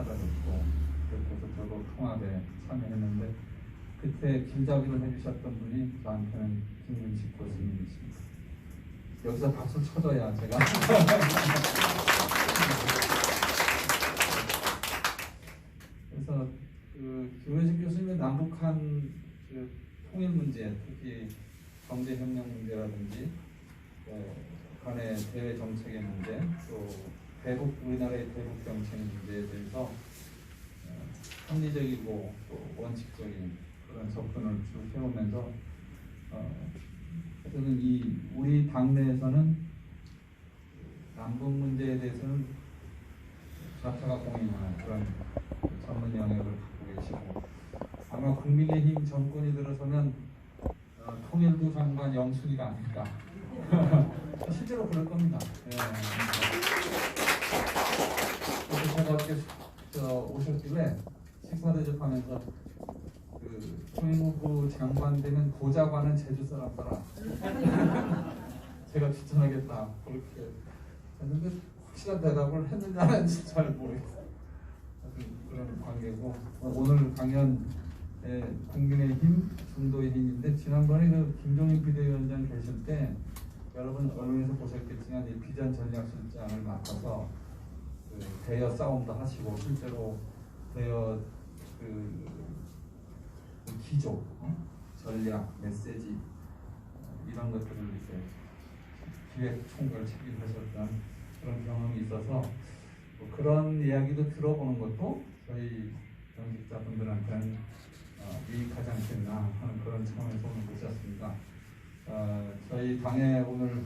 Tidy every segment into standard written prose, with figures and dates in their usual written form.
찾아뵙고 그래서 저도 통합에 참여했는데 그때 길잡이를 해주셨던 분이 저한테는 김문식 교수님이십니다. 여기서 박수 쳐줘야 제가 그래서 김문식 교수님은 남북한 통일 문제, 특히 경제협력 문제라든지 간의 대외 정책의 문제, 또 우리나라의 대북 정책 문제에 대해서 합리적이고 또 원칙적인 그런 접근을 쭉 해오면서 저는 우리 당내에서는 남북 문제에 대해서는 좌파가 공인하는 그런 전문 영역을 갖고 계시고 아마 국민의힘 정권이 들어서면 통일부 장관 영순위가 아닐까. 실제로 그럴 겁니다. 네. 그래서 제가 이렇게 오셨길래 식사 대접하면서 통일부 장관 되면 고자관은 제주 사람 써라. 제가 추천하겠다. 그렇게 했는데 확실한 대답을 했는지 안 했는지 잘 모르겠어요. 그런 관계고 오늘 강연 국민의힘 중도의 힘인데 지난번에 김종인 비대위원장 계실 때 여러분 언론에서 보셨겠지만 이 비전 전략실장을 맡아서 대여 싸움도 하시고 실제로 대여 기조, 전략, 메시지 이런 것들을 이렇게 기획 총괄 책임하셨던 그런 경험이 있어서 그런 이야기도 들어보는 것도 저희 정직자분들한테는 유익하지 않겠나 하는 그런 차원에서 오늘 모셨습니다. 저희 당에 오늘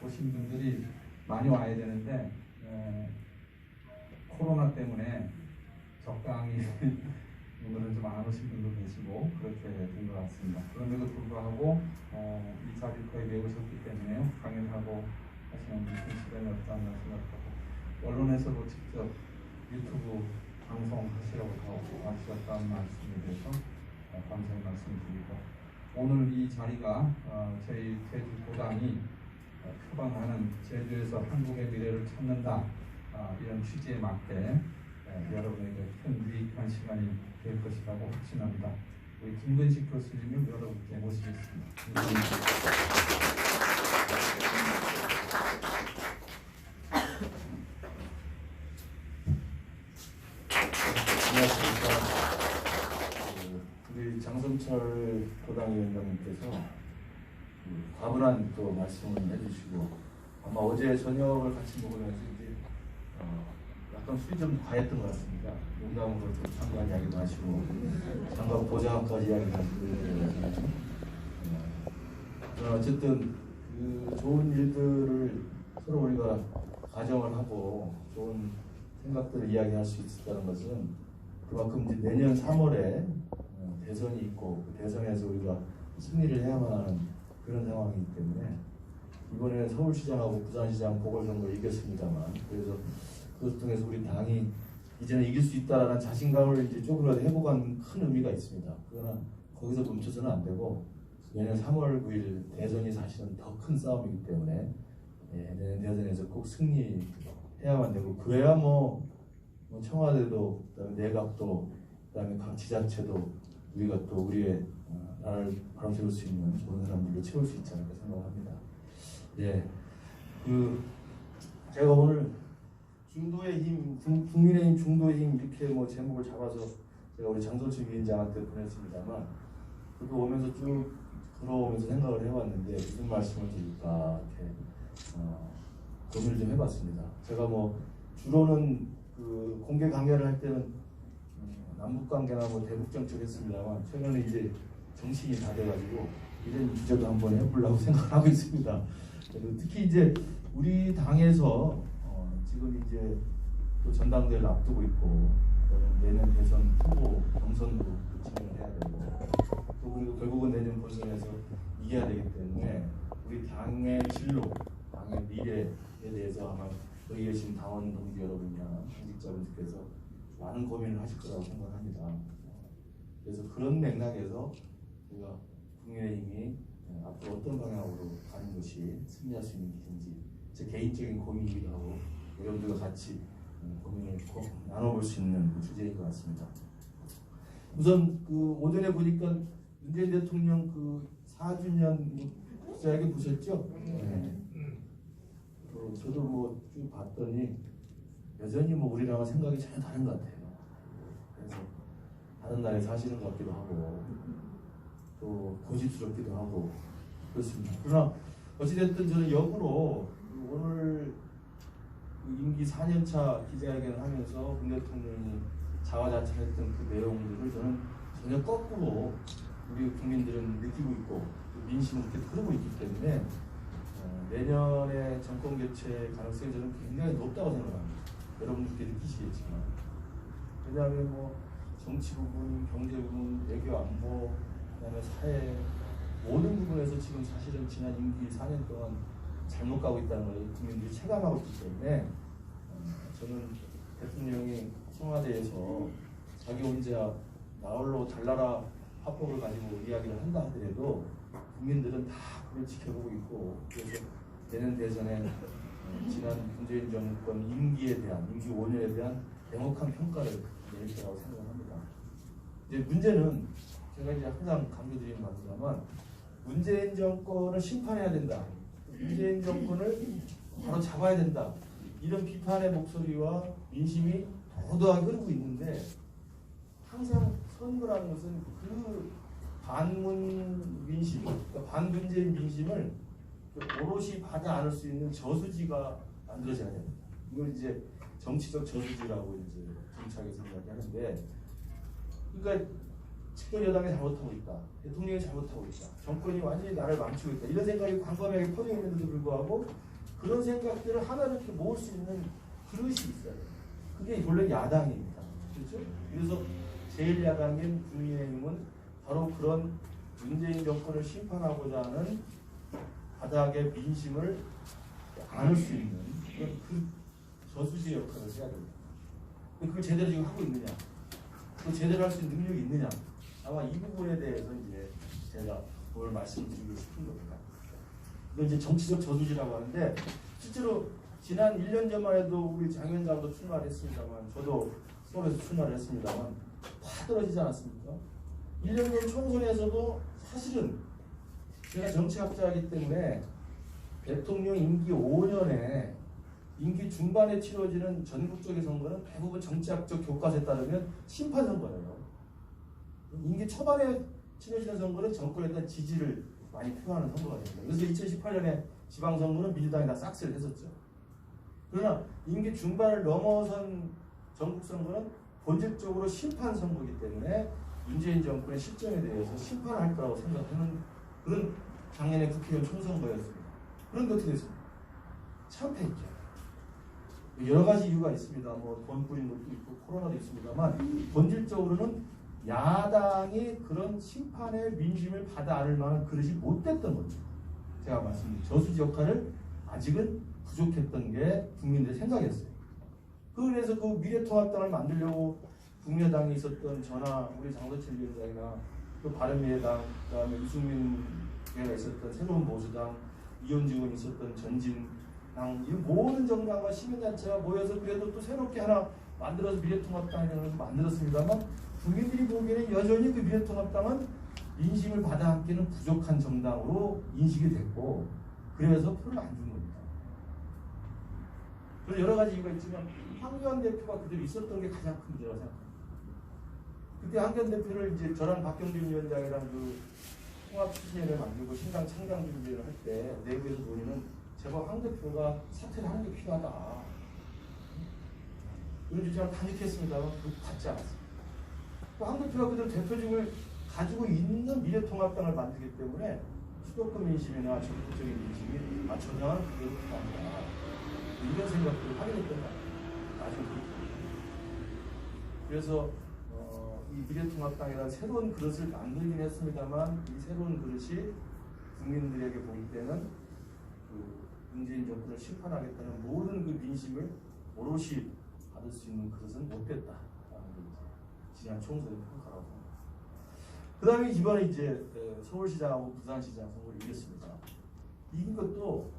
오신 분들이 많이 와야 되는데 코로나 때문에 적당히 오늘은 좀 안 오신 분도 계시고 그렇게 된 것 같습니다. 그런데도 불구하고 이 자리를 거의 메우셨기 때문에 강연하고 하시는 시간이 없지 않나 생각하고 언론에서도 직접 유튜브 방송하시라고 하셨다는 말씀에 대해서 감사의 말씀드리고 오늘 이 자리가 저희 제주 도당이 표방하는 제주에서 한국의 미래를 찾는다 이런 취지에 맞게 여러분에게 큰 유익한 시간이 될 것이라고 확신합니다. 우리 김근식 교수님을 여러분께 모시겠습니다. 안녕하십니까. 우리 장성철 도당위원장님께서 과분한 또 말씀을 해주시고 아마 어제 저녁을 같이 먹으면서 이제 약간 술이 좀 과했던 것 같습니다. 농담으로 좀 장관 이야기도 하시고 장관 보좌관까지 이야기도 하시고 어쨌든 좋은 일들을 서로 우리가 가정을 하고 좋은 생각들을 이야기할 수 있었다는 것은 그만큼 이제 내년 3월에 대선이 있고 그 대선에서 우리가 승리를 해야만 하는 그런 상황이기 때문에 이번에 서울시장하고 부산시장 보궐선거를 이겼습니다만 그래서 그것을 통해서 우리 당이 이제는 이길 수 있다라는 자신감을 이제 조금이라도 회복한 큰 의미가 있습니다. 그러나 거기서 멈춰서는 안 되고 내년 3월 9일 대선이 사실은 더 큰 싸움이기 때문에 내년 대선에서 꼭 승리해야만 되고 그래야 뭐 청와대도 그다음에 내각도 그다음에 각 지자체도 우리가 또 우리의 나라를 바로 세울 수 있는 좋은 사람들로 채울 수 있지 않을까 생각합니다. 제가 오늘 중도의 힘, 국민의힘 중도의 힘 이렇게 뭐 제목을 잡아서 제가 우리 장성철 위원장한테 보냈습니다만 그거 오면서 쭉 들어오면서 생각을 해봤는데 무슨 말씀을 드릴까 이렇게 고민을 좀 해봤습니다. 제가 뭐 주로는 공개 강연을 할 때는 남북 관계나 뭐 대북 정책 했습니다만 최근에 이제 정신이 다 돼가지고 이런 주제도 한번 해보려고 생각을 하고 있습니다. 특히 이제 우리 당에서 지금 이제 또 전당대회를 앞두고 있고 내년 대선 후보 경선도 진행을 해야 되고 또 그리고 결국은 내년 본선에서 이겨야 되기 때문에 우리 당의 진로, 당의 미래에 대해서 아마 여기 계신 당원 동지 여러분이나 당직자분들께서 많은 고민을 하실 거라고 생각합니다. 그래서 그런 맥락에서 우리가 국민의힘이 앞으로 어떤 방향으로 가는 것이 승리할 수 있는 길인지 제 개인적인 고민이기도 하고 여러분들과 같이 고민을 꼭 나눠볼 수 있는 그 주제인 것 같습니다. 우선 그 오전에 보니까 문재인 대통령 그 4주년 기자회견 보셨죠? 네. 저도 뭐 쭉 봤더니 여전히 뭐 우리랑은 생각이 전혀 다른 것 같아요. 그래서 다른 나라에 사시는 것 같기도 하고 또 고집스럽기도 하고 그렇습니다. 그러나 어찌됐든 저는 역으로 오늘 임기 4년차 기자회견을 하면서 문 대통령이 자화자찬했던 그 내용들을 저는 전혀 거꾸로 우리 국민들은 느끼고 있고 민심은 그렇게 흐르고 있기 때문에 내년에 정권 교체 가능성이 저는 굉장히 높다고 생각합니다. 여러분들께 느끼시겠지만 왜냐하면 뭐 정치 부분, 경제 부분, 외교 안보, 그다음에 사회 모든 부분에서 지금 사실은 지난 임기 4년 동안 잘못 가고 있다는 걸 국민들이 체감하고 있기 때문에 저는 대통령이 청와대에서 자기 혼자 나홀로 달나라 화법을 가지고 이야기를 한다 하더라도 국민들은 다 그걸 지켜보고 있고 그래서 내년 대선에 지난 문재인 정권 임기 5년에 대한 명확한 평가를 내릴 거라고 생각합니다. 이제 문제는 제가 이제 항상 강조드리는 겁니다만 문재인 정권을 심판해야 된다. 문재인 정권을 바로 잡아야 된다. 이런 비판의 목소리와 민심이 도도하게 흐르고 있는데 항상 선거라는 것은 그 반문 민심, 그러니까 반문재인 민심을 오롯이 받아 안을 수 있는 저수지가 만들어져야 됩니다. 이걸 이제 정치적 저수지라고 이제 정치학에서 이야기하는데, 그러니까 집권 여당이 잘못하고 있다, 대통령이 잘못하고 있다, 정권이 완전히 나를 망치고 있다 이런 생각이 광범위하게 퍼져 있는데도 불구하고 그런 생각들을 하나로 이렇게 모을 수 있는 그릇이 있어요. 그게 본래 야당입니다. 그렇죠? 그래서 제일 야당인 국민의힘은 바로 그런 문재인 정권을 심판하고자 하는 바닥의 민심을 안을 수 있는 그 저수지 역할을 해야 됩니다. 그걸 제대로 지금 하고 있느냐, 그 제대로 할 수 있는 능력이 있느냐, 아마 이 부분에 대해서 이제 제가 오늘 말씀드리고 싶은 겁니다. 이건 이제 정치적 저수지라고 하는데 실제로 지난 1년 전만 해도 우리 장 위원장도 출마를 했습니다만 저도 서울에서 출마를 했습니다만 다 떨어지지 않았습니까? 1년 전 총선에서도 사실은 제가 정치학자이기 때문에 대통령 임기 5년에 임기 중반에 치러지는 전국적인 선거는 대부분 정치학적 교과서에 따르면 심판 선거예요. 임기 초반에 치러지는 선거는 정권에 대한 지지를 많이 표하는 선거가 됩니다. 그래서 2018년에 지방선거는 민주당이 다 싹쓸이 했었죠. 그러나 임기 중반을 넘어선 전국선거는 본질적으로 심판 선거이기 때문에 문재인 정권의 실정에 대해서 심판할 거라고 생각하는 그런 작년의 국회의원 총선거였습니다. 그런데 어떻게 됐습니까? 참패했죠. 여러 가지 이유가 있습니다. 뭐 돈 뿌린 것도 있고 코로나도 있습니다만 본질적으로는 야당이 그런 심판의 민심을 받아 안을 만한 그릇이 못 됐던 거죠. 제가 말씀드린 저수지 역할을 아직은 부족했던 게 국민들의 생각이었어요. 그래서 그 미래통합당을 만들려고 국민의당에 있었던 저나 우리 장도철 위원장이나 또 바른미래당, 그다음에 유승민 의원이 있었던 새로운 보수당, 이현주 의원이 있었던 전진당, 이 모든 정당과 시민단체가 모여서 그래도 또 새롭게 하나 만들어서 미래통합당이라는 것을 만들었습니다만 국민들이 보기에는 여전히 그 미래통합당은 민심을 받아 안기는 부족한 정당으로 인식이 됐고 그래서 표를 안 준 겁니다. 그래서 여러 가지 이유가 있지만 황교안 대표가 그대로 있었던 게 가장 큰 문제라고 생각합니다. 그때 황교안 대표를 이제 저랑 박경준 위원장이랑 그 통합추진회를 만들고 신당 창당 준비를 할 때 내부에서 논의는 제발 황 대표가 사퇴를 하는 게 필요하다 이런 주장을 단식했습니다만 그거 받지 않았습니다. 황 대표가 그대로 대표직을 가지고 있는 미래통합당을 만들기 때문에 수도권 민심이나 전국적인 민심이 저장은 그대로 필요합니다. 이런 생각들을 하게 됐던 거 아주 그래서 이 미래통합당이라는 새로운 그릇을 만들긴 했습니다만 이 새로운 그릇이 국민들에게 보일 때는 그 문재인 정권을 심판하겠다는 모든 그 민심을 오롯이 받을 수 있는 그릇은 못 됐다라는 게 지난 총선의 평가라고 합니다. 그 다음에 이번에 이제 서울시장하고 부산시장 선거를 이겼습니다. 이긴 것도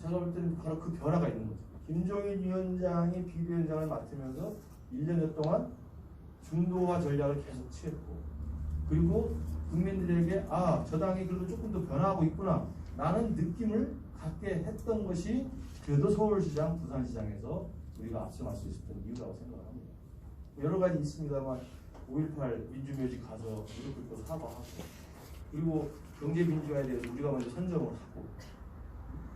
제가 볼 때는 바로 그 변화가 있는 거죠. 김종인 위원장이 비대위원장을 맡으면서 1년여 동안 중도화 전략을 계속 취했고, 그리고 국민들에게 저 당이 그래도 조금 더 변화하고 있구나 라는 느낌을 갖게 했던 것이 그래도 서울시장, 부산시장에서 우리가 앞서갈 수 있었던 이유라고 생각을 합니다. 여러 가지 있습니다만 5.18 민주묘지 가서 무릎 꿇고 사과하고, 그리고 경제민주화에 대해서 우리가 먼저 선점을 하고,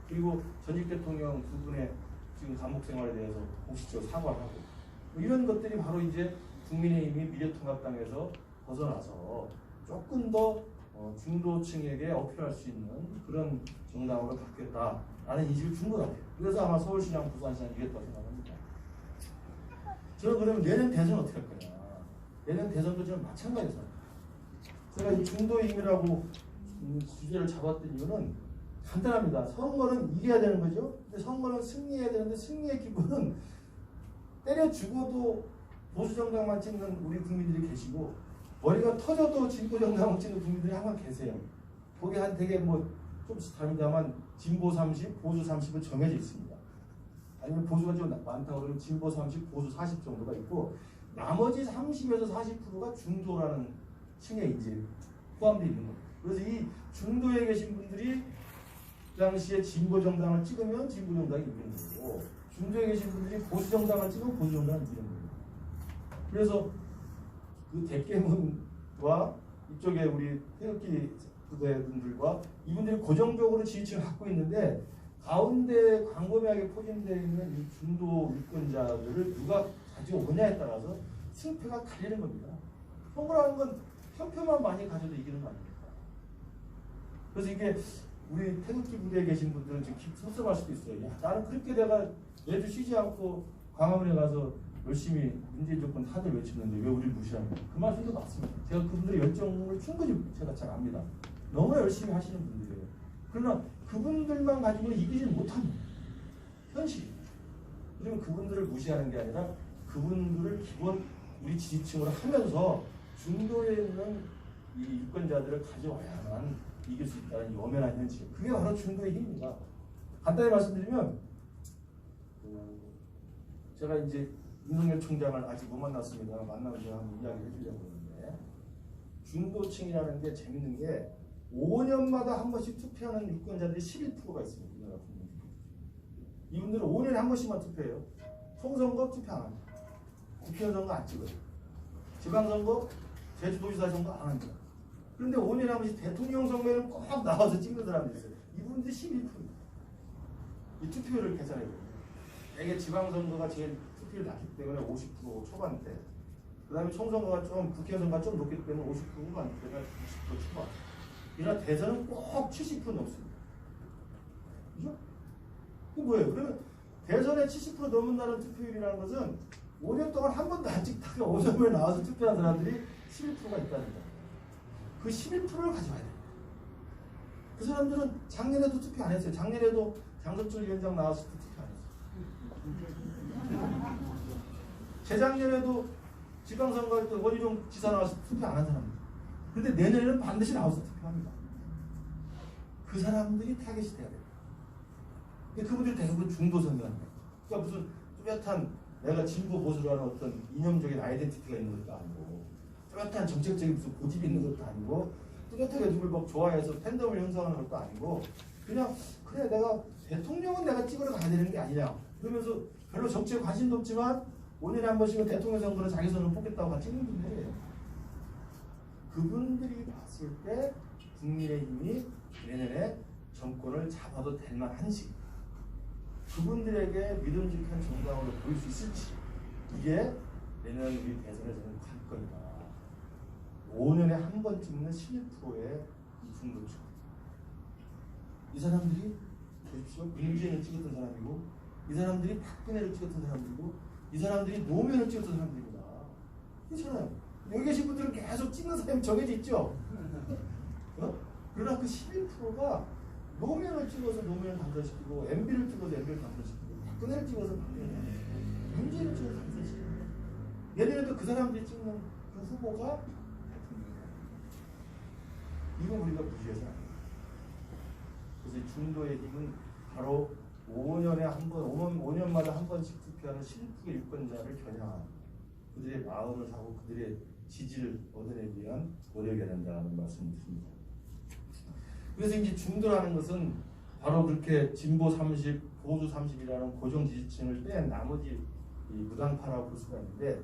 그리고 전직 대통령 두 분의 지금 감옥 생활에 대해서 공식적으로 사과하고, 이런 것들이 바로 이제 국민의힘이 미래통합당에서 벗어나서 조금 더 중도층에게 어필할 수 있는 그런 정당으로 바뀌었다라는 인식을 준 것 같아요. 그래서 아마 서울시장, 부산시장 이겼다고 생각합니다. 저는 그러면 내년 대선 어떻게 할 거냐. 내년 대선도 저는 마찬가지로 제가 이 중도힘이라고 주제를 잡았던 이유는 간단합니다. 선거는 이겨야 되는 거죠. 근데 선거는 승리해야 되는데 승리의 기분은 때려 죽어도 보수 정당만 찍는 우리 국민들이 계시고, 머리가 터져도 진보 정당만 찍는 국민들이 항상 계세요. 거기 한 되게 좀 다릅니다만 진보 30, 보수 30은 정해져 있습니다. 아니면 보수가 좀 많다고 그러면 진보 30, 보수 40 정도가 있고, 나머지 30에서 40%가 중도라는 층에 이제 포함되어 있는 거예요. 그래서 이 중도에 계신 분들이 그 당시에 진보 정당을 찍으면 진보 정당이 이기는 거고, 중도에 계신 분들이 보수 정당을 찍으면 보수 정당을 이기는 거예요. 그래서 그 대깨문과 이쪽에 우리 태극기 부대분들과 이분들이 고정적으로 지지층을 갖고 있는데, 가운데 광범위하게 포진되어 있는 이 중도 유권자들을 누가 가지고 오냐에 따라서 승패가 갈리는 겁니다. 선거라는 건 한 표만 많이 가져도 이기는 거 아닙니까? 그래서 이게 우리 태극기 부대에 계신 분들은 지금 섭섭할 수도 있어요. 야, 나는 그렇게 내가 매주 쉬지 않고 광화문에 가서 열심히 문재인 정권 다들 외치는데 왜 우리를 무시하냐. 그 말씀도 맞습니다. 제가 그분들의 열정을 충분히 제가 잘 압니다. 너무 열심히 하시는 분들이에요. 그러나 그분들만 가지고는 이기지 못합니다. 현실입니다. 그리고 그분들을 무시하는 게 아니라 그분들을 기본 우리 지지층으로 하면서 중도에 있는 이 유권자들을 가져와야만 이길 수 있다는 엄연한 현실. 그게 바로 중도의 힘입니다. 간단히 말씀드리면 제가 이제 윤석열 총장을 아직 못 만났습니다. 만나면 제가 한번 이야기를 해주려고 하는데, 중도층이라는 게 재밌는 게 5년마다 한 번씩 투표하는 유권자들이 11%가 있습니다. 우리나라 국민들. 이분들은 5년에 한 번씩만 투표해요. 총선거 투표 안 합니다. 국회의원 선거 안 찍어요. 지방선거, 제주도지사 선거 안 합니다. 그런데 5년에 한 번씩 대통령 선거에는 꼭 나와서 찍는 사람들이 있어요. 이분들이 11%입니다. 이 투표율을 계산해요. 이게 지방선거가 제일 투표율이 낮기 때문에 50% 초반대. 그 다음에 총선거가 좀, 국회의원 선거가 좀 높기 때문에 50% 후반대가 60% 초반. 그러나 대선은 꼭 70% 넘습니다. 그죠? 그 뭐예요? 그러면 대선에 70% 넘는다는 투표율이라는 것은 5년 동안 한 번도 안 찍다가 5년 후에 나와서 투표한 사람들이 11%가 있다는 거예요. 그 11%를 가져와야 돼요. 그 사람들은 작년에도 투표 안 했어요. 작년에도 장석철 위원장 나와서 투표 안 했어요. 재작년에도 지방선거할 때 원희룡 지사 나와서 투표 안 한 사람들. 그런데 내년에는 반드시 나와서 투표합니다. 그 사람들이 타겟이 돼야 돼요. 근데 그분들이 대부분 중도선거합니다. 그러니까 무슨 뚜렷한 내가 진보 보수라는 어떤 이념적인 아이덴티티가 있는 것도 아니고, 뚜렷한 정책적인 무슨 고집이 있는 것도 아니고, 뚜렷하게 누굴 막 좋아해서 팬덤을 형성하는 것도 아니고, 그냥 그래 내가 대통령은 내가 찍으러 가야 되는 게 아니냐 그러면서 별로 정치에 관심도 없지만 5년에 한 번씩은 대통령 선거를 자기 손으로 뽑겠다고 같이 찍는 분들이에요. 그분들이 봤을 때 국민의힘이 내년에 정권을 잡아도 될 만한지, 그분들에게 믿음직한 정당으로 보일 수 있을지, 이게 내년 우리 대선에 저는 관건이다. 5년에 한 번 찍는 11%의 중도층. 이 사람들이 보십시오. 문재인을 찍었던 사람이고, 이 사람들이 박근혜를 찍었던 사람들이고, 이 사람들이 노무현을 찍었던 사람들입니다. 그렇잖아요. 여기 계신 분들은 계속 찍는 사람이 정해져 있죠. 그러나 그 11%가 노무현을 찍어서 노무현을 당선시키고, MB를 찍어서 MB를 당선시키고, 박근혜를 찍어서 박근혜를 당선시키고, 문재인을 찍어서 당선시키고, 내년에도 그 사람들이 찍는 그 후보가 대통령이다. 이거 우리가 무시해서 안 돼요. 그래서 중도의 힘은 바로 5년에 한 번, 5년마다 한 번씩 투표하는 실제 유권자를 겨냥한 그들의 마음을 사고 그들의 지지를 얻어내기 위한 노력이 된다는 말씀을 드립니다. 그래서 이제 중도라는 것은 바로 그렇게 진보 30, 보수 30이라는 고정 지지층을 뺀 나머지 이 무당파라고 볼 수가 있는데,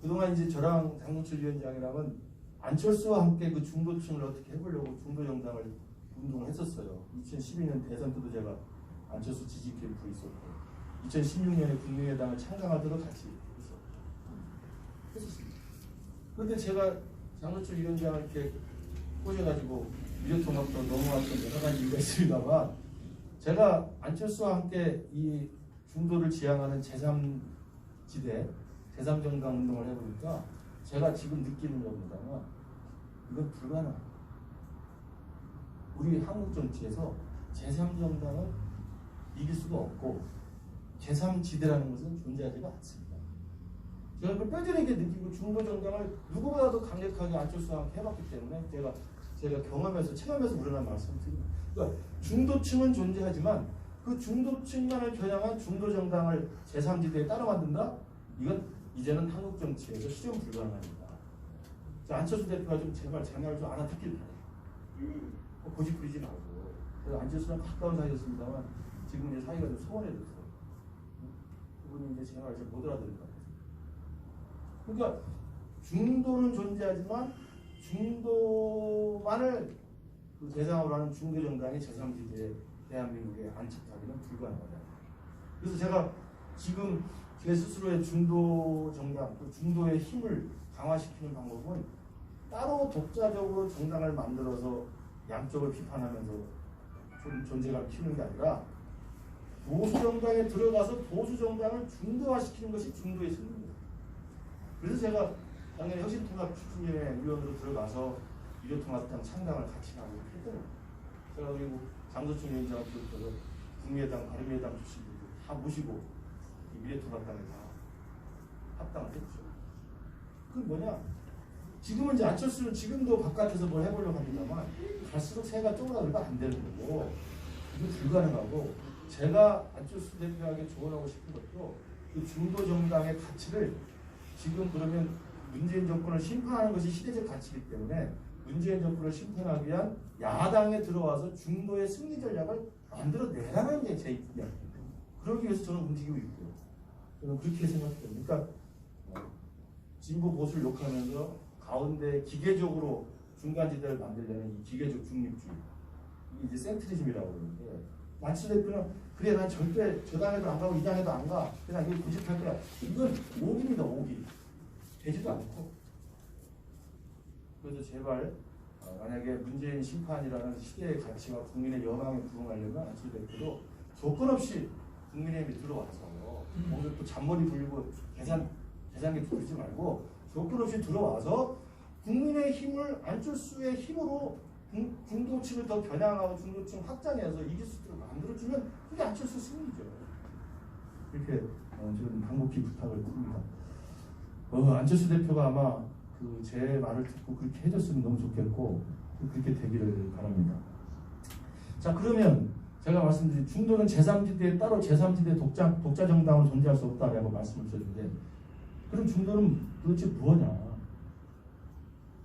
그동안 이제 저랑 장동철 위원장이랑은 안철수와 함께 그 중도층을 어떻게 해보려고 중도정당을 운동을 했었어요. 2012년 대선 때도 제가 안철수 지지 캠프에 있었고, 2016년에 국민의당을 창당할 때도 같이 했었습니다. 그런데 제가 장동철 위원장을 이렇게 꼬셔가지고 미래통합도 넘어왔던 여러 가지 이유가 있습니다만, 제가 안철수와 함께 이 중도를 지향하는 제3지대, 제3정당 운동을 해보니까 제가 지금 느끼는 겁니다만 이건 불가능합니다. 우리 한국 정치에서 제3정당은 이길 수가 없고 제3지대라는 것은 존재하지가 않습니다. 제가 그걸 뼈저리게 느끼고 중도정당을 누구보다도 강력하게 안철수와 함께 해봤기 때문에 제가 경험해서 체험해서 우러난 말씀을 드립니다. 그러니까 중도층은 존재하지만 그 중도층만을 겨냥한 중도정당을 제3지대에 따라 만든다? 이건 이제는 한국 정치에서 실현 불가능합니다. 안철수 대표가 좀 제발 제 말을 좀 알아듣길 바래요. 고집 부리지 말고. 그래서 안철수랑 가까운 사이였습니다만 지금 이제 사이가 좀 소원해졌어요. 그분이 이제 제 말을 잘 못 알아들을 것 같아요. 그러니까 중도는 존재하지만 중도만을 그 대상으로 하는 중도정당이 제3지대에 대한민국에 안착하기는 불가능하다. 그래서 제가 지금 제 스스로의 중도정당, 그 중도의 힘을 강화시키는 방법은 따로 독자적으로 정당을 만들어서 양쪽을 비판하면서 존재감을 키우는 게 아니라 보수정당에 들어가서 보수정당을 중도화시키는 것이 중도의 승리입니다. 그래서 제가 작년에 혁신통합추진위원회 위원으로 들어가서 미래통합당 창당을 같이 하고 했더라고요. 제가 그리고 장소춘 위원장을 비롯해서 국민의당, 바른미래당 출신들도 다 모시고 미래통합당에 다 합당을 했죠. 그게 뭐냐? 지금은 이제 안철수는 지금도 바깥에서 뭘 해보려고 합니다만 갈수록 새가 쪼그라들면 안 되는 거고 이거 불가능하고, 제가 안철수 대표에게 조언하고 싶은 것도 그 중도 정당의 가치를 지금 그러면 문재인 정권을 심판하는 것이 시대적 가치이기 때문에 문재인 정권을 심판하기 위한 야당에 들어와서 중도의 승리 전략을 만들어내라는 게 제 입장입니다. 그러기 위해서 저는 움직이고 있고요. 저는 그렇게 생각합니다. 그러니까 진보 보수를 욕하면서 가운데 기계적으로 중간지대를 만들려는 이 기계적 중립주의, 이게 이제 센트리즘이라고 그러는데, 안철수 대표는 그래 난 절대 저 당에도 안 가고 이 당에도 안 가, 그냥 이거 고집할 거야. 이건 오기입니다. 오기. 되지도 않고. 그래서 제발 만약에 문재인 심판이라는 시대의 가치와 국민의 여망에 부응하려면 안철수 대표도 조건 없이 국민의힘에 들어와서 오늘 또 잔머리 불리고 계산기 부리지 말고 조건 없이 들어와서 국민의 힘을 안철수의 힘으로 중도층을 더 겨냥하고 중도층 확장해서 이길 수 있도록 만들어주면 그게 안철수 승리죠. 이렇게 지금 당국히 부탁을 드립니다. 안철수 대표가 아마 그 제 말을 듣고 그렇게 해줬으면 너무 좋겠고 그렇게 되기를 바랍니다. 자, 그러면 제가 말씀드린 중도는 제3지대에 따로 제3지대 독자 정당은 존재할 수 없다라고 말씀을 드렸는데, 그럼 중도는 도대체 뭐냐?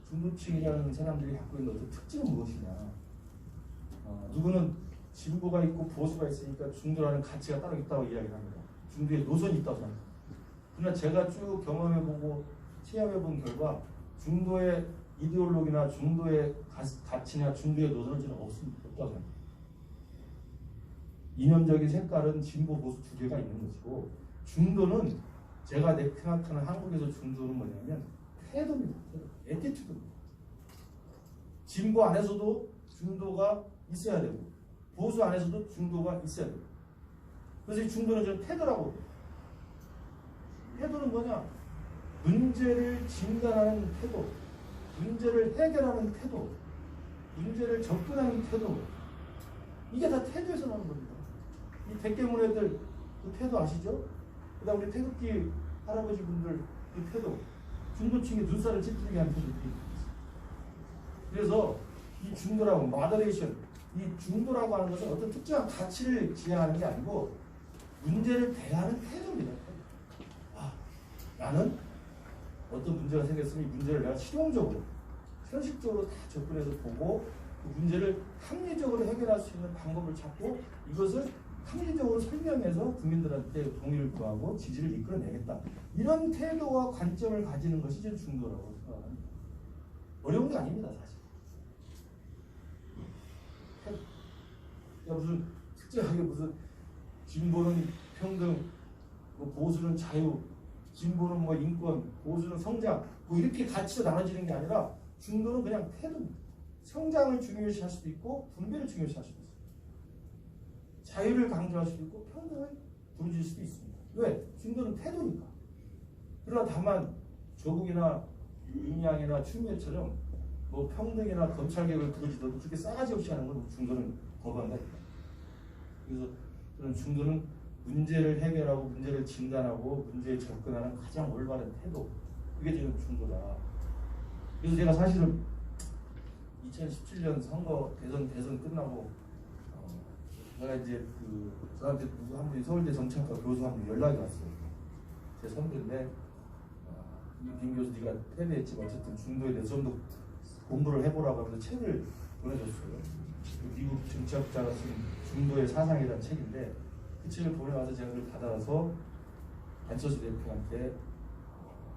중도층이라는 사람들이 갖고 있는 어떤 특징은 무엇이냐? 누구는 진보가 있고 보수가 있으니까 중도라는 가치가 따로 있다고 이야기를 합니다. 중도의 노선이 있다고 생각합니다. 그러나 제가 쭉 경험해보고 체험해본 결과 중도의 이데올로기나 중도의 가치나 중도의 노선은 저는 없다고 생각합니다. 이념적인 색깔은 진보 보수 두 개가 있는 것이고, 중도는 제가 생각하는 한국에서 중도는 뭐냐면 태도입니다. 애티튜드입니다. 진보 안에서도 중도가 있어야 되고 보수 안에서도 중도가 있어야 되고, 그래서 이 중도는 저는 태도라고. 태도는 뭐냐? 문제를 진단하는 태도, 문제를 해결하는 태도, 문제를 접근하는 태도, 이게 다 태도에서 나오는 겁니다. 이 백개문애들 그 태도 아시죠? 그 다음 우리 태극기 할아버지 분들 그 태도, 중도층의 눈살을 찌푸리게 하는 태도들이 있습니다. 그래서 이 중도라고 마더레이션, 이 중도라고 하는 것은 어떤 특정한 가치를 지향하는 게 아니고 문제를 대하는 태도입니다. 아, 나는 어떤 문제가 생겼으니 이 문제를 내가 실용적으로, 현실적으로 다 접근해서 보고 그 문제를 합리적으로 해결할 수 있는 방법을 찾고 이것을 합리적으로 설명해서 국민들한테 동의를 구하고 지지를 이끌어내겠다. 이런 태도와 관점을 가지는 것이 지금 중도라고 생각합니다. 어려운 게 아닙니다, 사실. 무슨 특정하게 무슨 진보는 평등, 뭐 보수는 자유, 진보는 뭐 인권, 보수는 성장, 뭐 이렇게 가치로 나눠지는 게 아니라 중도는 그냥 태도입니다. 성장을 중요시할 수도 있고 분배를 중요시할 수도 있습니다. 자유를 강조할 수도 있고 평등을 부르질 수도 있습니다. 왜? 중도는 태도니까. 그러나 다만 조국이나 윤양이나 추미애처럼 뭐 평등이나 검찰개혁을 부르지도 그렇게 싸가지 없이 하는 건 중도는 거부한다. 그래서 저는 중도는 문제를 해결하고 문제를 진단하고 문제에 접근하는 가장 올바른 태도, 그게 지금 중도다. 그래서 제가 사실은 2017년 선거 대선 끝나고 제가 이제 저한테 누구 한 분이 서울대 정치학과 교수 한 분이 연락이 왔어요. 제 선배인데 김 교수 네가 패배했지만 어쨌든 중도에 대해서 좀 더 공부를 해보라고 하면서 책을 보내줬어요. 미국 정치학자가 쓴 중도의 사상이라는 책인데 그 책을 보내와서 제가 그걸 받아서 안철수 대표한테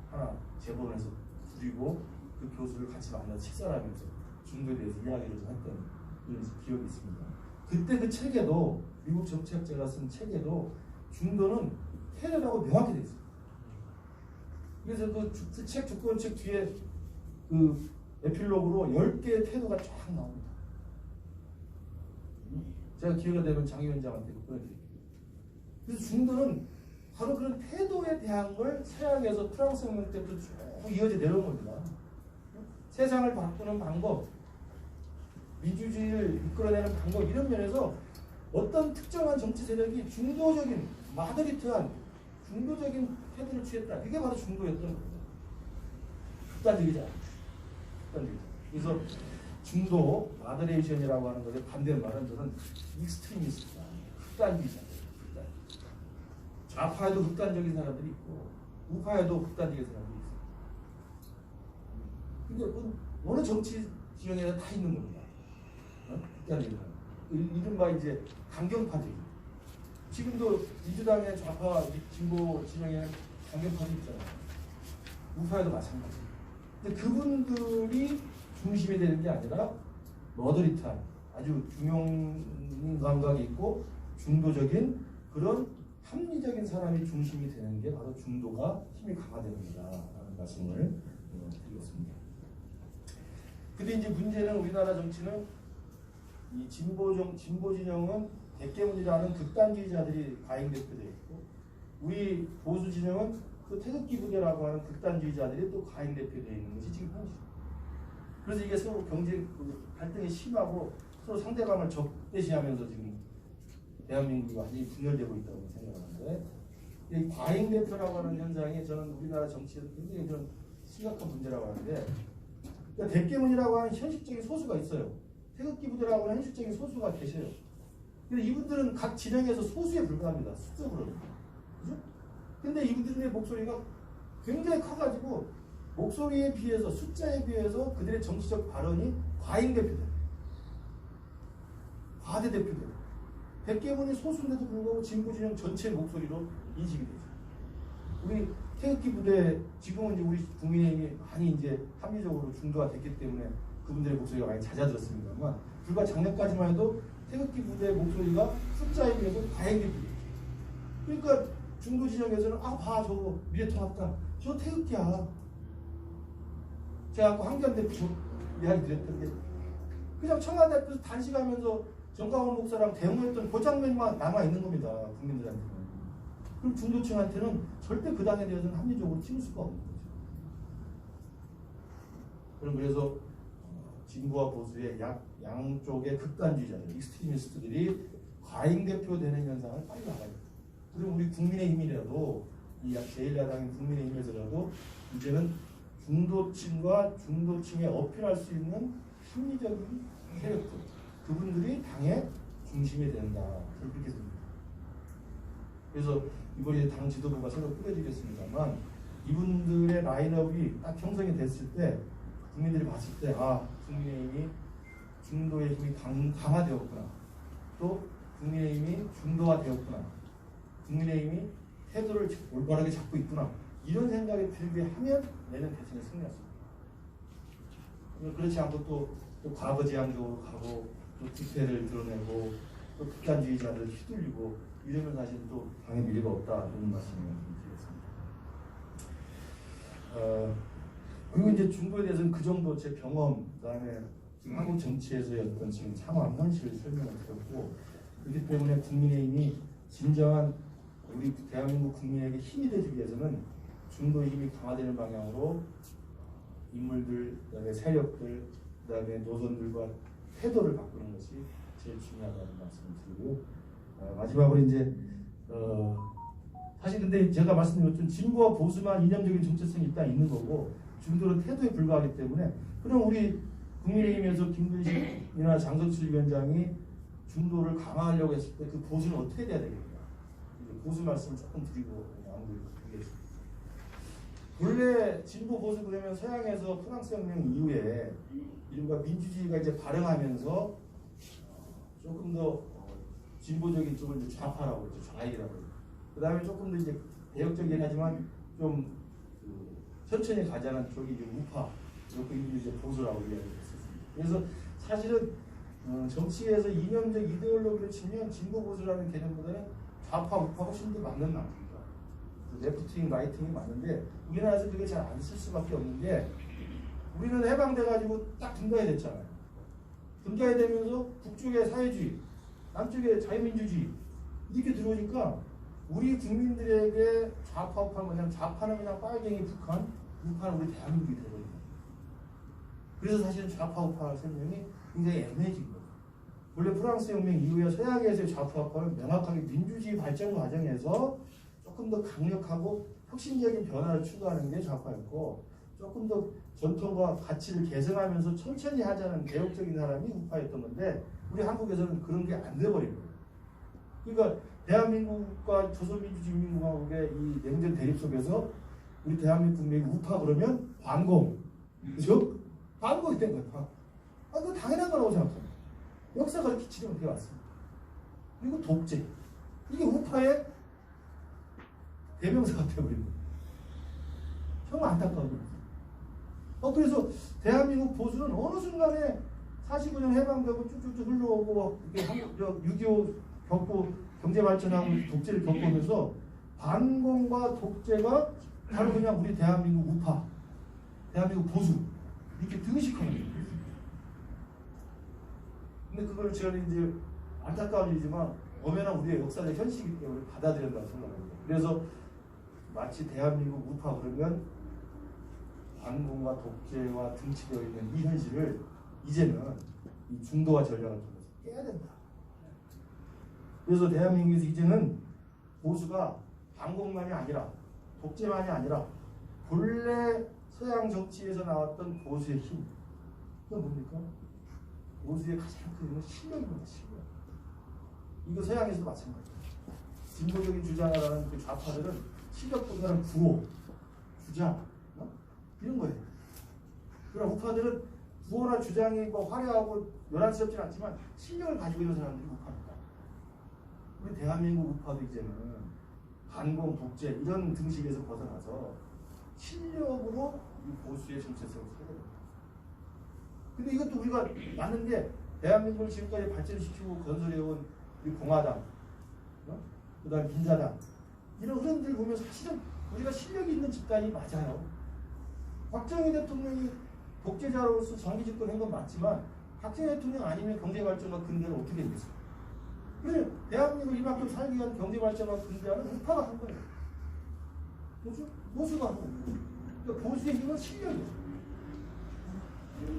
하나 제보를 해서 드리고 그 교수를 같이 만나서 식사를 하면서 중도에 대해서 이야기를 좀 했던 그런 기억이 있습니다. 그때 그 책에도 미국 정치학자가 쓴 책에도 중도는 태도라고 명확히 되어 있어요. 그래서 그 책 조건책 뒤에 그 에필로그로 10개의 태도가 쫙 나옵니다. 제가 기회가 되면 장 위원장한테 보내드릴게요. 그래서 중도는 바로 그런 태도에 대한 걸 서양에서 프랑스 혁명 때부터 쭉 이어져 내려온 겁니다. 세상을 바꾸는 방법, 민주주의를 이끌어내는 방법, 이런 면에서 어떤 특정한 정치 세력이 중도적인, 마드리트한 중도적인 태도를 취했다. 이게 바로 중도였던 겁니다. 극단적이지 않아요. 그래서 중도, 마더레이션이라고 하는 것의 반대말은 저는 익스트리미스트다. 극단주의자다. 좌파에도 극단적인 사람들이 있고 우파에도 극단적인 사람들이 있어요. 근데 어느 정치 지형에나 다 있는 겁니다. 극단적인 사람. 이른바 이제 강경파들. 지금도 민주당의 좌파, 진보 진영에 강경파들 있잖아요. 우파에도 마찬가지. 근데 그분들이 중심이 되는 게 아니라 머더리트한 아주 중용 감각이 있고 중도적인 그런 합리적인 사람이 중심이 되는 게 바로 중도가 힘이 강화됩니다라는 말씀을 드리겠습니다. 근데 이제 문제는 우리나라 정치는 이 진보 진영은 백개문이라는 극단주의자들이 과잉 대표되어 있고 우리 보수 진영은 그 태극기 부대라고 하는 극단주의자들이 또 과잉 대표되어 있는 것이 지금 현실입니다. 그래서 이게 서로 경쟁 갈등이 심하고 서로 상대방을 적대시하면서 지금 대한민국이 완전히 분열되고 있다고 생각하는데 이 과잉 대표라고 하는 현상이 저는 우리나라 정치에서 굉장히 좀 심각한 문제라고 하는데 그러니까 백개문이라고 하는 현실적인 소수가 있어요. 태극기 부대라고 하는 현실적인 소수가 계셔요. 근데 이분들은 각 진영에서 소수에 불과합니다. 수적으로. 그죠? 근데 이분들의 목소리가 굉장히 커가지고 목소리에 비해서 숫자에 비해서 그들의 정치적 발언이 과잉 대표돼요. 과대 대표돼요. 백개문이 소수인데도 불구하고 진보 진영 전체의 목소리로 인식이 되죠. 우리 태극기 부대 지금은 이제 우리 국민의힘이 많이 이제 합리적으로 중도가 됐기 때문에 그분들의 목소리가 많이 잦아들었습니다만 불과 작년까지만 해도 태극기 부대의 목소리가 숫자에 비해서 과잉 대표돼요. 그러니까 중도 진영에서는 봐 저거 미래통합당 저 태극기야. 제가 아까 황교안 대표 이야기 드렸던 게 그냥 청와대 앞에서 단식하면서 정광훈 목사랑 대응했던 그 장면만 남아있는 겁니다. 국민들한테는. 그럼 중도층한테는 절대 그 당에 대해서는 합리적으로 치울 수가 없는 거죠. 그럼 그래서 진보와 보수의 양쪽의 극단주의자들, 익스트리미스트들이 과잉 대표되는 현상을 빨리 나가야 돼요. 그럼 우리 국민의힘이라도 이 제1야당인 국민의힘에서라도 이제는 중도층과 중도층에 어필할 수 있는 합리적인 세력들, 그분들이 당의 중심이 된다. 저는 그렇게 생각합니다. 그래서 이번에 당 지도부가 새로 꾸려지겠습니다만 이분들의 라인업이 딱 형성이 됐을 때 국민들이 봤을 때 국민의힘이 중도의 힘이 강화되었구나. 또 국민의힘이 중도화되었구나. 국민의힘이 태도를 올바르게 잡고 있구나. 이런 생각이 들게 하면 내년 대선에 승리할 수 있습니다. 그렇지 않고 또 과거지향적으로 가고 또 뒷패를 드러내고 또 극단주의자들 휘둘리고 이러면 사실 또 당의 미래가 없다 이런 말씀을 드리겠습니다. 그리고 이제 중도에 대해서는 그 정도 제 경험 그다음에 지금 한국 정치에서의 어떤 지금 상황 현실을 설명을 드렸고 그렇기 때문에 국민의힘이 진정한 우리 대한민국 국민에게 힘이 되기 위해서는 중도의 힘이 강화되는 방향으로 인물들, 그다음에 세력들, 그다음에 노선들과 태도를 바꾸는 것이 제일 중요하다는 말씀을 드리고 마지막으로 이제 사실 근데 제가 말씀드린 것처럼 진보와 보수만 이념적인 정체성이 일단 있는 거고 중도는 태도에 불과하기 때문에 그럼 우리 국민의힘에서 김근식이나 장성철 위원장이 중도를 강화하려고 했을 때 그 보수는 어떻게 돼야 되겠냐 보수 말씀을 조금 드리고 드리겠습니다. 원래 진보 보수 그러면 서양에서 프랑스 혁명 이후에 이른바 민주주의가 이제 발흥하면서 조금 더 진보적인 쪽을 이제 좌파라고 그러죠. 좌익이라고 그러죠. 그 다음에 조금 더 이제 개혁적이긴 하지만 좀 천천히 가자는 쪽이 이제 우파, 이렇게 이제 보수라고 이야기했었습니다. 그래서 사실은 정치에서 이념적 이데올로기를 치면 진보 보수라는 개념보다는 좌파, 우파가 훨씬 더 맞는 말입니다. 레프트윙, 라이트윙이 맞는데 우리나라에서 그게 잘 안 쓸 수밖에 없는 게 우리는 해방돼가지고 딱 분단이 됐잖아요. 분단이 되면서 북쪽에 사회주의, 남쪽에 자유민주주의 이렇게 들어오니까 우리 국민들에게 좌파, 우파는 뭐냐면 좌파는 그냥 빨갱이 북한, 우파는 우리 대한민국이 되거든요. 그래서 사실은 좌파, 우파 설명이 굉장히 애매해진 거예요. 원래 프랑스 혁명 이후에 서양에서의 좌파, 우파는 명확하게 민주주의 발전 과정에서 조금 더 강력하고 혁신적인 변화를 추구하는 게 좌파였고 조금 더 전통과 가치를 계승하면서 천천히 하자는 개혁적인 사람이 우파였던 건데 우리 한국에서는 그런 게 안 돼버린 거예요. 그러니까 대한민국과 조선민주주의인민공화국의 이 냉전 대립 속에서 우리 대한민국 국민이 우파 그러면 반공, 그죠? 반공이 된 거예요. 그거 당연한 거라고 생각합니다. 역사가 그렇게 진행되어 왔습니다. 그리고 독재, 이게 우파의 대명사가 되어버린 거예요. 정말 안타까운 거예요. 그래서 대한민국 보수는 어느 순간에 49년 해방되고 쭉쭉쭉 흘러오고 6.25 겪고 경제발전하고 독재를 겪으면서 반공과 독재가 바로 그냥 우리 대한민국 우파, 대한민국 보수 이렇게 등식하는 거예요. 근데 그걸 저는 이제 안타까운 일이지만 엄연한 우리의 역사적 현실이기 때문에 받아들인다고 생각합니다. 그래서 마치 대한민국 우파 그러면 반공과 독재와 등치되어 있는 이 현실을 이제는 이 중도화 전략을 통해서 깨야 된다. 그래서 대한민국에서 이제는 보수가 반공만이 아니라 독재만이 아니라 본래 서양 정치에서 나왔던 보수의 힘. 그건 뭡니까? 보수의 가장 큰 힘은 실력입니다. 실력. 이거 서양에서도 마찬가지예요. 진보적인 주장을 하는 그 좌파들은 실력보다는 구호, 주장 이런 거예요. 그러나 우파들은 구호나 주장이 뭐 화려하고 요란스럽진 않지만 실력을 가지고 있는 사람들이 우파입니다. 우리 대한민국 우파도 이제는 반공, 독재 이런 등식에서 벗어나서 실력으로 이 보수의 정체성을 살려야 됩니다. 근데 이것도 우리가 맞는 게 대한민국을 지금까지 발전시키고 건설해온 우리 공화당, 그 다음에 민자당 이런 흐름들을 보면 사실은 우리가 실력이 있는 집단이 맞아요. 박정희 대통령이 독재자로서 장기 집권한 건 맞지만 박정희 대통령 아니면 경제발전과 근대는 어떻게 되겠어요? 그래 대한민국을 이만큼 살기 위한 경제발전과 근대화는 우파가 한 거예요. 그렇죠? 보수가 한 거예요. 그러니까 보수의 힘은 실력이에요.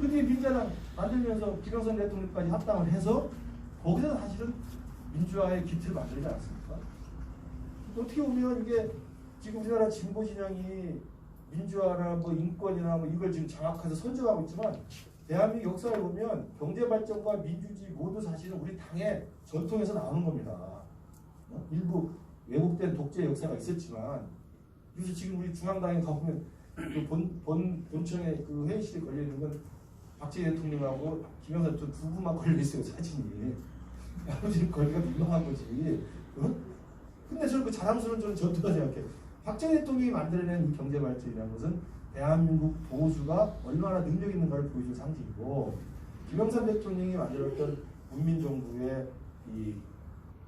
그때 민자당 만들면서 김영삼 대통령까지 합당을 해서 거기서 사실은 민주화의 기틀을 만들지 않았습니까? 어떻게 보면 이게 지금 우리나라 진보 진영이 민주화나 뭐 인권이나 뭐 이걸 지금 장악해서 선정하고 있지만 대한민국 역사를 보면 경제 발전과 민주주의 모두 사실은 우리 당의 전통에서 나오는 겁니다. 일부 왜곡된 독재 역사가 있었지만, 그래서 지금 우리 중앙당에 가보면 그 본청에 그 회의실에 걸려 있는 건 박정희 대통령하고 김영삼 대통령 두 분만 걸려 있어요, 사진이. 아버지는 거기가 민망한 거지. 근데 저는 그 자랑스러운 저는 전투가 생각해. 박정희 대통령이 만들어낸 이 경제 발전이라는 것은 대한민국 보수가 얼마나 능력 있는가를 보여준 상징이고, 김영삼 대통령이 만들었던 국민정부의 이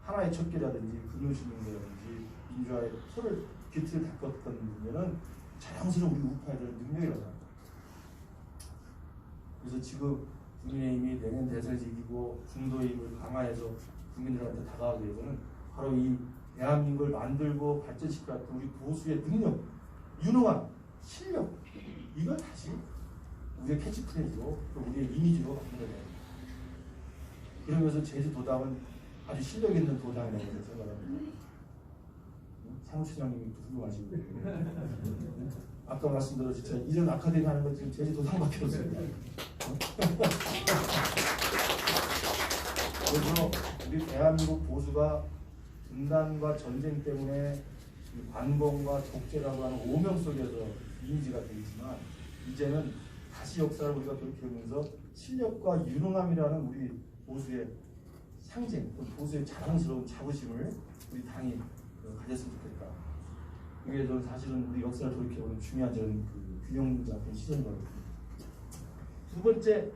하나의 척결이라든지 금융실명제라든지 민주화의 틀을 기틀을 닦았던 분들은 자랑스러운 우리 우파들의 능력이라고 합니다. 그래서 지금 국민의힘이 내년 대선에서 이기고 중도의 힘을 강화해서 국민들한테 다가가기 위해서는 바로 이 대한민국을 만들고 발전시켰던 우리 보수의 능력, 유능한 실력, 이걸 다시 우리의 캐치프레이즈로 또 우리의 이미지로 만들어야 됩니다. 그러면서 제주도당은 아주 실력 있는 도당이라고 생각합니다. 사무총장님이 또 훌륭하시고, 아까 말씀대로 진짜 이전 아카데미 하는 건 지금 제주도당밖에 없습니다. 그래서 우리 대한민국 보수가 분단과 전쟁 때문에 관봉과 독재라고 하는 오명 속에서 이미지가 되어 있지만, 이제는 다시 역사를 우리가 돌이켜보면서 실력과 유능함이라는 우리 보수의 상징, 보수의 자랑스러운 자부심을 우리 당이 가졌으면 좋겠다. 이게 좀 사실은 우리 역사를 돌이켜보는 중요한 저는 그 균형 잡힌 시선인 것 같습니다. 두 번째,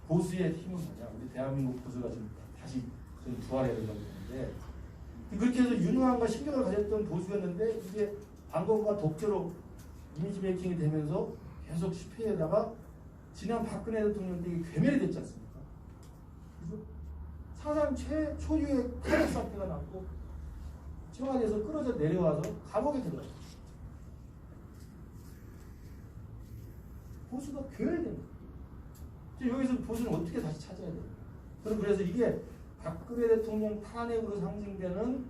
보수의 힘은 뭐냐? 우리 대한민국 보수가 좀 다시 좀 부활해야 된다고 보는데, 그렇게 해서 유능함과 신경을 가졌던 보수였는데, 이게 반공과 독재로 이미지 메이킹이 되면서 계속 실패에다가 지난 박근혜 대통령 때 괴멸이 됐지 않습니까? 그래서 사상 초유의 탄핵 사태가 났고, 청와대에서 끌어져 내려와서 감옥에 들어갔어요. 보수가 괴멸됩니다. 여기서 보수는 어떻게 다시 찾아야 돼요? 그래서 이게 박근혜 대통령 탄핵으로 상징되는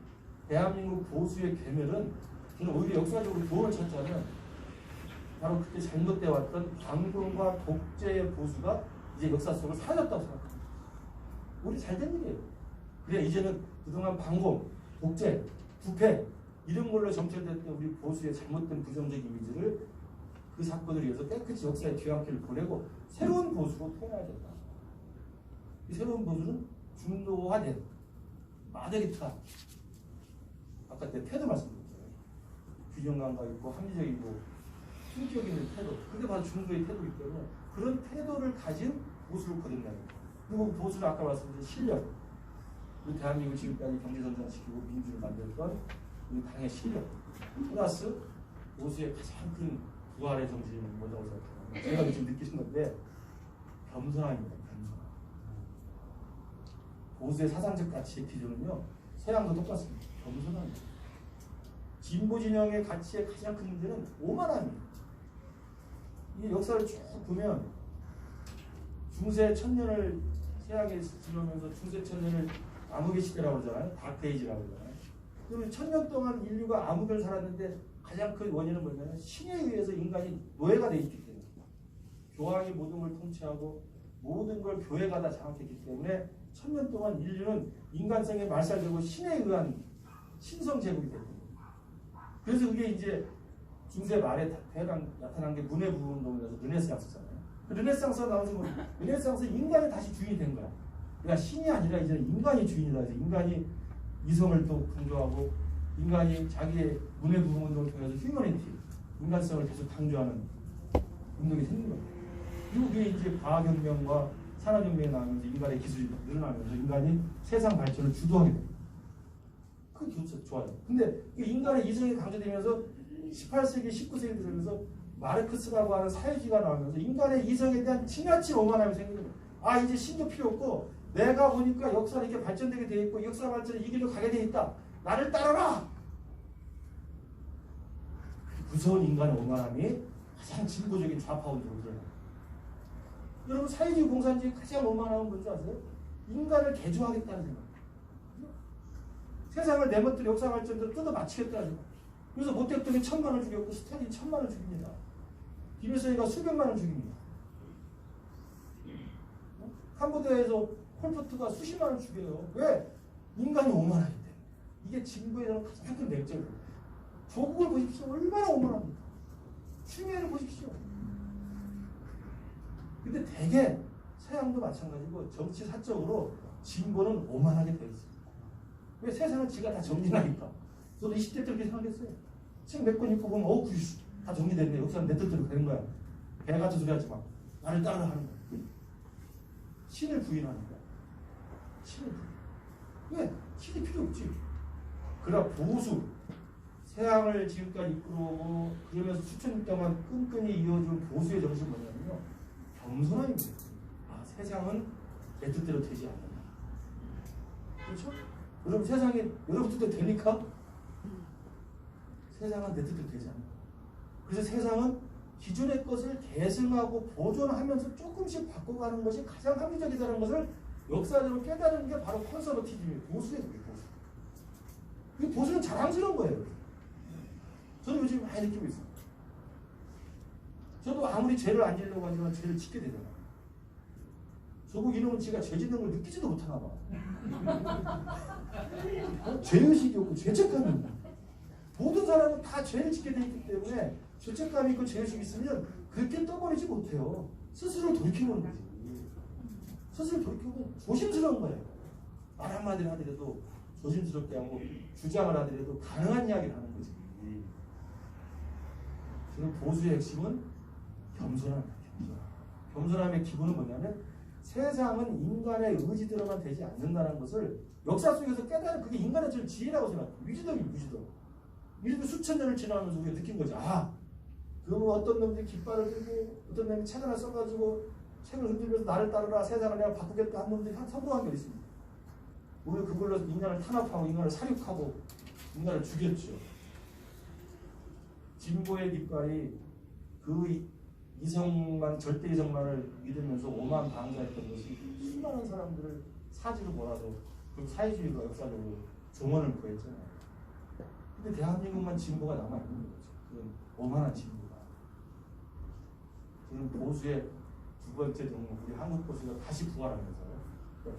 대한민국 보수의 괴멸은 저는 오히려 역사적으로 도움을 찾자면 바로 그때 잘못되어 왔던 반공과 독재의 보수가 이제 역사 속으로 사라졌다고 생각합니다. 우리 잘된 일이에요. 그래 이제는 그동안 반공, 독재, 부패 이런 걸로 점철됐던 우리 보수의 잘못된 부정적 이미지를 그 사건을 위해서 깨끗이 역사의 뒤안길을 보내고 새로운 보수로 태어나야 된다. 이 새로운 보수는 중도화된 마더리타, 아까 내 태도 말씀드렸잖아요. 균형감과 있고 합리적이고 품격 있는 태도, 그게 바로 중도의 태도이기 때문에 그런 태도를 가진 보수를 거듭나는 거예요. 그리고 보수는 아까 말씀드린 실력, 우리 대한민국 지금까지 경제성장시키고 민주를 만들었던 우리 당의 실력 플러스 보수의 가장 큰 부활의 정신은 뭐라고 생각하면 제가 지금 느끼신 건데 겸손함입니다. 겸손함. 보수의 사상적 가치의 기준은요 서양도 똑같습니다. 겸손함입니다. 진보 진영의 가치의 가장 큰 문제는 오만함입니다. 이 역사를 쭉 보면 중세 천년을 서양에 지나면서 중세 천년을 암흑의 시대라고 그러잖아요. 다크에이지라고 그러잖아요. 그러면 천년 동안 인류가 암흑을 살았는데 가장 큰 원인은 뭐냐면 신에 의해서 인간이 노예가 되어 있기 때문입니다. 교황이 모든 걸 통치하고 모든 걸 교회가 다 장악했기 때문에 천년 동안 인류는 인간성에 말살되고 신에 의한 신성 제국이 됐습니다. 그래서 그게 이제 중세 말에 대강 나타난 게 문해 부흥 운동이라서 르네상스잖아요. 그 르네상스가 나오면서 뭐 르네상스 인간이 다시 주인이 된 거야. 그러니까 신이 아니라 이제 인간이 주인이다. 인간이 이성을 또 강조하고 인간이 자기의 문해 부흥 운동을 통해서 휴머니티, 인간성을 계속 강조하는 운동이 생긴 거예요. 그리고 그게 이제 과학혁명과 산업혁명이 나오면서 인간의 기술이 늘어나면서 인간이 세상 발전을 주도하게 됩니다. 그게 좋아요. 근데 인간의 이성이 강조되면서 18세기, 19세기 들어오면서 마르크스라고 하는 사회주의가 나오면서 인간의 이성에 대한 지나친 오만함이 생기는 거예요. 아 이제 신도 필요 없고 내가 보니까 역사는 이렇게 발전되게 돼 있고 역사 발전이 이 길로 가게 돼 있다. 나를 따라라. 무서운 인간의 오만함이 가장 진보적인 좌파 운동으로 일어나요. 여러분 사회주의 공산주의 가장 오만함은 뭔지 아세요? 인간을 개조하겠다는 생각. 세상을 내멋대로 역사 발전대로 뜯어 맞추겠다는 생각. 그래서 모택동이 1000만을 죽였고 스탈린 1000만을 죽입니다. 김일성이가 수백만을 죽입니다. 캄보디아에서 폴포트가 수십만 원 죽여요. 왜? 인간이 오만하기 때문에. 이게 진보에서는 가장 큰 맥점이에요. 조국을 보십시오. 얼마나 오만합니까? 추미애를 보십시오. 근데 대개 서양도 마찬가지고 정치 사적으로 진보는 오만하게 되어 있습니다. 왜? 세상은 지가 다 정리하니까. 저도 20대 때 그렇게 생각했어요. 책 몇 권 읽고 보면 다 정리됐네. 여기서는 내 뜻대로 되는 거야. 개 같은 소리 하지 마. 나를 따라 하는 거야. 신을 부인하는 거야. 신을 부인. 왜? 신이 필요 없지. 그러나 보수, 세상을 지금까지 이끌어오고 그러면서 수천 년 동안 끈끈이 이어준 보수의 정신은 뭐냐면요. 겸손함입니다. 아, 세상은 내 뜻대로 되지 않는다. 그렇죠? 여러분 세상이 여러분 뜻대로 되니까? 세상은 내 뜻대로 되지 않는다. 그래서 세상은 기존의 것을 계승하고 보존하면서 조금씩 바꿔가는 것이 가장 합리적이라는 것을 역사적으로 깨달은 게 바로 컨서버티즘이에요. 보수예요. 보수. 이 보수는 자랑스러운 거예요. 저는 요즘 많이 느끼고 있어요. 저도 아무리 죄를 안 지으려고 하지만 죄를 짓게 되잖아요. 조국 이놈은 지가 죄 짓는 걸 느끼지도 못하나 봐. 죄의식이 없고 죄책감이 있는 거야. 모든 사람은 다 죄를 짓게 돼 있기 때문에 죄책감이 있고 죄의식이 있으면 그렇게 떠버리지 못해요. 스스로 돌이켜보는 거지. 스스로 돌이켜보고 조심스러운 거예요. 말 한마디를 하더라도 조심스럽게 하고 주장을 하더라도 가능한 이야기를 하는 거지. 지금 보수의 핵심은 겸손함이에요. 겸손함의 기본은 뭐냐면 세상은 인간의 의지대로만 되지 않는다는 것을 역사 속에서 깨달은 그게 인간의 전 지혜라고 생각해요. 위지덕이 위지덕. 이렇게 수천 년을 지나면서 우리가 느낀 거지. 아, 그 어떤 놈들이 깃발을 들고 어떤 놈이 책 하나 써가지고 책을 흔들면서 나를 따르라 세상을 내가 바꾸겠다 한 놈들이 성공한 게 있습니다. 우리 그걸로 인간을 탄압하고 인간을 사륙하고 인간을 죽였죠. 진보의 깃발이 그 이성만 절대 이성만을 믿으면서 오만 방자했던 것이 수많은 사람들을 사지로 몰아서 그 사회주의가 역사적으로 종언을 구했잖아요. 근데 대한민국만 진보가 남아있는 거죠. 그런 오만한 진보가. 지금 보수의 두 번째 종목, 우리 한국 보수가 다시 부활하면서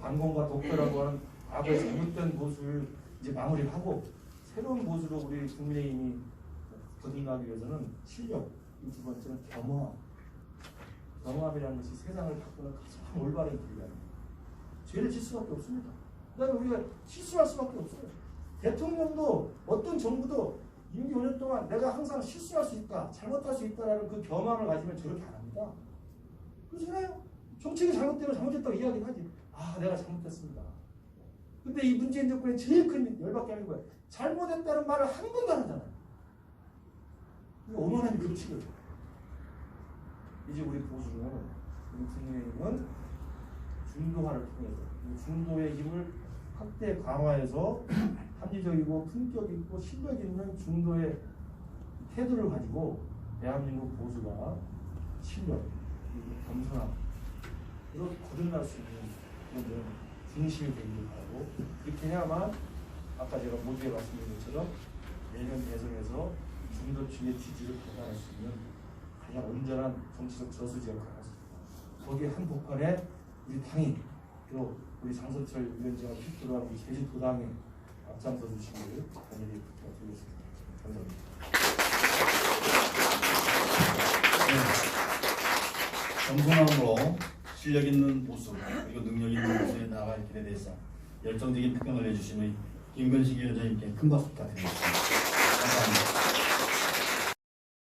반공과 독재라고 하는 과거의 잘못된 보수를 이제 마무리하고 새로운 보수로 우리 국민의힘이 거듭나기 위해서는 실력, 이 두 번째는 겸허함. 겸허함이라는 것이 세상을 바꾸는 가장 올바른 길이다. 죄를 짓을 수밖에 없습니다. 그 다음에 우리가 실수할 수밖에 없어요. 대통령도 어떤 정부도 임기 5년 동안 내가 항상 실수할 수 있다, 잘못할 수 있다라는 그 겸함을 가지면 저렇게 안 합니다. 그렇잖아요. 정책이 잘못되면 잘못했다고 이야기를 하지. 아, 내가 잘못했습니다. 근데 이 문재인 정권의 제일 큰 열받게 하는 거예요. 잘못했다는 말을 한 번도 안 하잖아요. 오만한 규칙을. 이제 우리 보수는, 우리 국민의힘은 중도화를 통해서 중도의 힘을 확대 강화해서 합리적이고 품격 있고 실력 있는 중도의 태도를 가지고 대한민국 보수가 실력 그리고 겸손함으로 거듭날 수 있는 그런 중심이 되기를 바라고, 그렇게 해야만 아까 제가 모두에 말씀드린 것처럼 내년 대선에서 중도층의 지지를 받아낼 수 있는 가장 온전한 정치적 저수지 역할을 할 수 있습니다. 거기에 한 복판에 우리 당이 또 우리 장성철 위원장을 필두로 한 우리 제주도당에 앞장서 주시기를 간절히 부탁드리겠습니다. 감사합니다. 겸손함으로 실력 있는 보수 그리고 능력 있는 보수에 나아갈 길에 대해서 열정적인 평가를 해주신 우리 김건식 위원장님께 큰 박수 부탁드리겠습니다. 감사합니다.